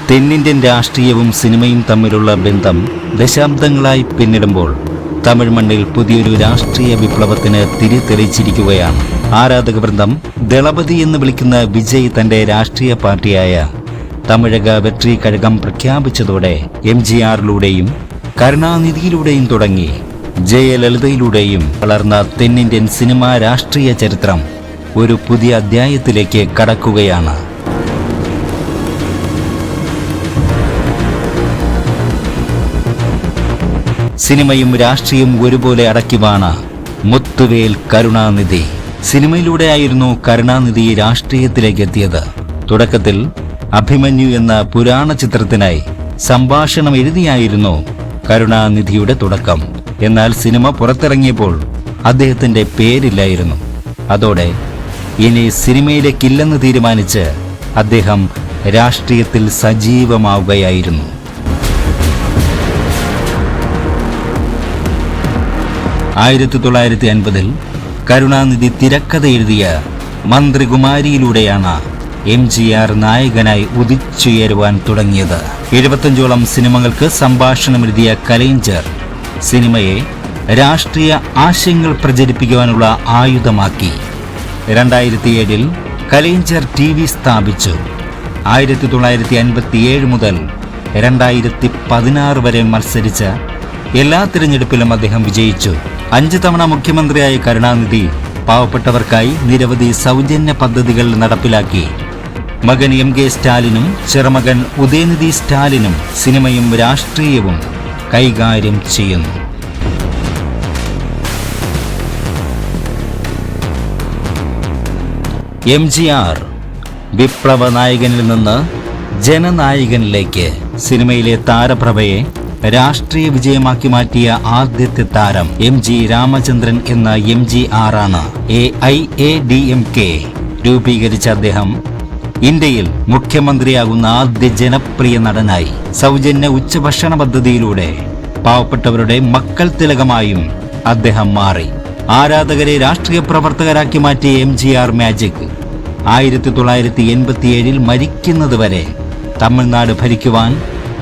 തെന്നിന്ത്യൻ രാഷ്ട്രീയവും സിനിമയും തമ്മിലുള്ള ബന്ധം ദശാബ്ദങ്ങളായി പിന്നിടുമ്പോൾ തമിഴ് മണ്ണിൽ പുതിയൊരു രാഷ്ട്രീയ വിപ്ലവത്തിന് തിരിതെളിച്ചിരിക്കുകയാണ്. ആരാധക വൃന്ദം ദളപതി എന്ന് വിളിക്കുന്ന വിജയ് തന്റെ രാഷ്ട്രീയ പാർട്ടിയായ തമിഴക വെട്രി കഴകം പ്രഖ്യാപിച്ചതോടെ MGRലൂടെയും കരുണാനിധിയിലൂടെയും തുടങ്ങി ജയലളിതയിലൂടെയും വളർന്ന തെന്നിന്ത്യൻ സിനിമാ രാഷ്ട്രീയ ചരിത്രം ഒരു പുതിയ അധ്യായത്തിലേക്ക് കടക്കുകയാണ്. സിനിമയും രാഷ്ട്രീയവും ഒരുപോലെ അടക്കിവാണ് മുത്തുവേൽ കരുണാനിധി. സിനിമയിലൂടെയായിരുന്നു കരുണാനിധി രാഷ്ട്രീയത്തിലേക്ക് എത്തിയത്. തുടക്കത്തിൽ അഭിമന്യു എന്ന പുരാണ ചിത്രത്തിനായി സംഭാഷണം എഴുതിയായിരുന്നു കരുണാനിധിയുടെ തുടക്കം. എന്നാൽ സിനിമ പുറത്തിറങ്ങിയപ്പോൾ അദ്ദേഹത്തിന്റെ പേരില്ലായിരുന്നു. അതോടെ ഇനി സിനിമയിലേക്കില്ലെന്ന് തീരുമാനിച്ച് അദ്ദേഹം രാഷ്ട്രീയത്തിൽ സജീവമാവുകയായിരുന്നു. 1950 കരുണാനിധി തിരക്കഥ എഴുതിയ മന്ത്രികുമാരിയിലൂടെയാണ് MGR നായകനായി ഉദിച്ചുയരുവാൻ തുടങ്ങിയത്. 75ഓളം സിനിമകൾക്ക് സംഭാഷണമെഴുതിയ കലൈഞ്ചർ സിനിമയെ രാഷ്ട്രീയ ആശയങ്ങൾ പ്രചരിപ്പിക്കുവാനുള്ള ആയുധമാക്കി. 2007 കലൈഞ്ചർ TV സ്ഥാപിച്ചു. 1957 മുതൽ 2016 വരെ മത്സരിച്ച എല്ലാ തിരഞ്ഞെടുപ്പിലും അദ്ദേഹം വിജയിച്ചു. 5 തവണ മുഖ്യമന്ത്രിയായ കരുണാനിധി പാവപ്പെട്ടവർക്കായി നിരവധി സൗജന്യ പദ്ധതികൾ നടപ്പിലാക്കി. മകൻ MK സ്റ്റാലിനും ചെറുമകൻ ഉദയനിധി സ്റ്റാലിനും സിനിമയും രാഷ്ട്രീയവും കൈകാര്യം ചെയ്യുന്നു. MGR വിപ്ലവ നായകനിൽ നിന്ന് ജനനായകനിലേക്ക് സിനിമയിലെ താരപ്രഭയെ രാഷ്ട്രീയ വിജയമാക്കി മാറ്റിയ ആദ്യത്തെ താരം MG രാമചന്ദ്രൻ എന്ന MGR ആണ്. AIADMK രൂപീകരിച്ച അദ്ദേഹം ഇന്ത്യയിൽ മുഖ്യമന്ത്രിയാകുന്ന ആദ്യ ജനപ്രിയ നടനായി. സൗജന്യ ഉച്ചഭക്ഷണ പദ്ധതിയിലൂടെ പാവപ്പെട്ടവരുടെ മക്കൾ തിലകമായും അദ്ദേഹം മാറി. ആരാധകരെ രാഷ്ട്രീയ പ്രവർത്തകരാക്കി മാറ്റിയ MGR മാജിക് 1987 മരിക്കുന്നതുവരെ തമിഴ്നാട് ഭരിക്കുവാൻ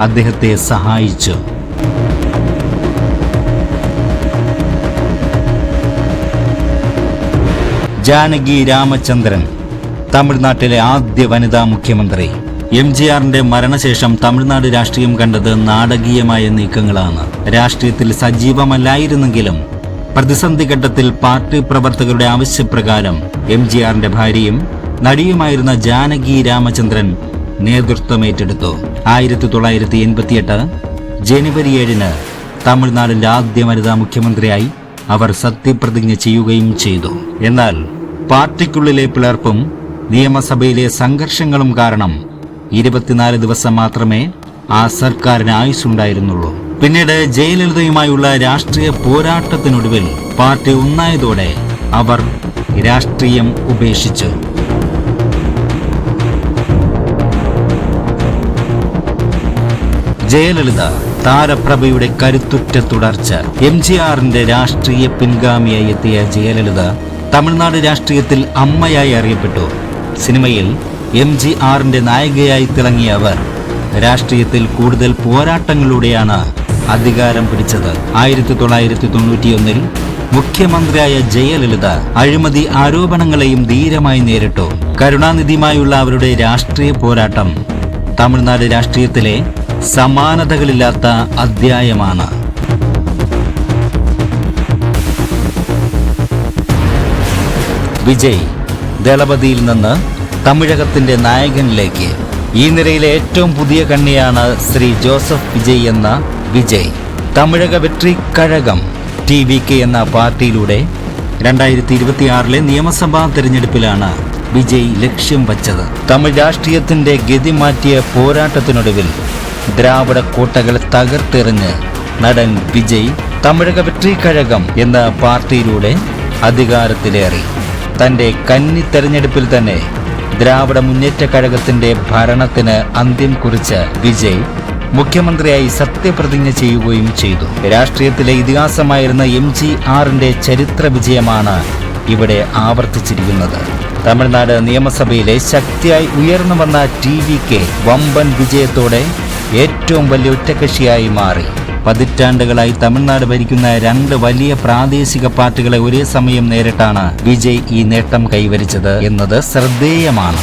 അദ്ദേഹത്തെ സഹായിച്ചു. ജാനകി രാമചന്ദ്രൻ തമിഴ്നാട്ടിലെ ആദ്യ വനിതാ മുഖ്യമന്ത്രി. MGRന്റെ മരണശേഷം തമിഴ്നാട് രാഷ്ട്രീയം കണ്ടത് നാടകീയമായ നീക്കങ്ങളാണ്. രാഷ്ട്രീയത്തിൽ സജീവമല്ലായിരുന്നെങ്കിലും പ്രതിസന്ധി ഘട്ടത്തിൽ പാർട്ടി പ്രവർത്തകരുടെ ആവശ്യപ്രകാരം MGRന്റെ ഭാര്യയും നടിയുമായിരുന്ന ജാനകി രാമചന്ദ്രൻ നേതൃത്വമേറ്റെടുത്തു. 1988 ജനുവരി 7 തമിഴ്നാടിന്റെ ആദ്യ വനിതാ മുഖ്യമന്ത്രിയായി അവർ സത്യപ്രതിജ്ഞ ചെയ്യുകയും ചെയ്തു. എന്നാൽ പാർട്ടിക്കുള്ളിലെ പിളർപ്പും നിയമസഭയിലെ സംഘർഷങ്ങളും കാരണം 24 ദിവസം മാത്രമേ ആ സർക്കാരിന് ആയുസ്സുണ്ടായിരുന്നുള്ളൂ. പിന്നീട് ജയലളിതയുമായുള്ള രാഷ്ട്രീയ പോരാട്ടത്തിനൊടുവിൽ പാർട്ടി ഒന്നായതോടെ അവർ രാഷ്ട്രീയം ഉപേക്ഷിച്ചു. ജയലളിത താരപ്രഭയുടെ കരുത്തുറ്റ തുടർച്ച. MGRന്റെ രാഷ്ട്രീയ പിൻഗാമിയായി എത്തിയ ജയലളിത തമിഴ്നാട് രാഷ്ട്രീയത്തിൽ അമ്മയായി അറിയപ്പെട്ടു. സിനിമയിൽ MGRന്റെ നായികയായി തിളങ്ങിയ അവർ രാഷ്ട്രീയത്തിൽ കൂടുതൽ പോരാട്ടങ്ങളിലൂടെയാണ് അധികാരം പിടിച്ചത്. 1991 മുഖ്യമന്ത്രിയായ ജയലളിത അഴിമതി ആരോപണങ്ങളെയും ധീരമായി നേരിട്ടു. കരുണാനിധിയുമായുള്ള അവരുടെ രാഷ്ട്രീയ പോരാട്ടം തമിഴ്നാട് രാഷ്ട്രീയത്തിലെ സമാനതകളില്ലാത്ത അധ്യായമാണ്. വിജയ് ദളപതിയിൽ നിന്ന് തമിഴകത്തിന്റെ നായകനിലേക്ക്. ഈ നിരയിലെ ഏറ്റവും പുതിയ കണ്ണിയാണ് ശ്രീ ജോസഫ് വിജയ് എന്ന വിജയ്. തമിഴക വെട്രി കഴകം TVK എന്ന പാർട്ടിയിലൂടെ 2026 നിയമസഭാ തെരഞ്ഞെടുപ്പിലാണ് വിജയ് ലക്ഷ്യം വച്ചത്. തമിഴ് രാഷ്ട്രീയത്തിന്റെ ഗതി മാറ്റിയ പോരാട്ടത്തിനൊടുവിൽ ദ്രാവിഡ കോട്ടകൾ തകർത്തെറിഞ്ഞ് നടൻ വിജയ് തമിഴക വെട്രി കഴകം എന്ന പാർട്ടിയിലൂടെ അധികാരത്തിലേറി. തന്റെ കന്നി തെരഞ്ഞെടുപ്പിൽ തന്നെ ദ്രാവിഡ മുന്നേറ്റ കഴകത്തിന്റെ ഭരണത്തിന് അന്ത്യം കുറിച്ച വിജയ് മുഖ്യമന്ത്രിയായി സത്യപ്രതിജ്ഞ ചെയ്യുകയും ചെയ്തു. രാഷ്ട്രീയത്തിലെ ഇതിഹാസമായിരുന്ന MGRന്റെ ചരിത്ര വിജയമാണ് ഇവിടെ ആവർത്തിച്ചിരിക്കുന്നത്. തമിഴ്നാട് നിയമസഭയിലെ ശക്തിയായി ഉയർന്നു വന്ന TVK വമ്പൻ വിജയത്തോടെ ഏറ്റവും വലിയ ഒറ്റക്കക്ഷിയായി മാറി. പതിറ്റാണ്ടുകളായി തമിഴ്നാട് ഭരിക്കുന്ന രണ്ട് വലിയ പ്രാദേശിക പാർട്ടികളെ ഒരേ സമയം നേരിട്ടാണ് വിജയ് ഈ നേട്ടം കൈവരിച്ചത് എന്നത് ശ്രദ്ധേയമാണ്.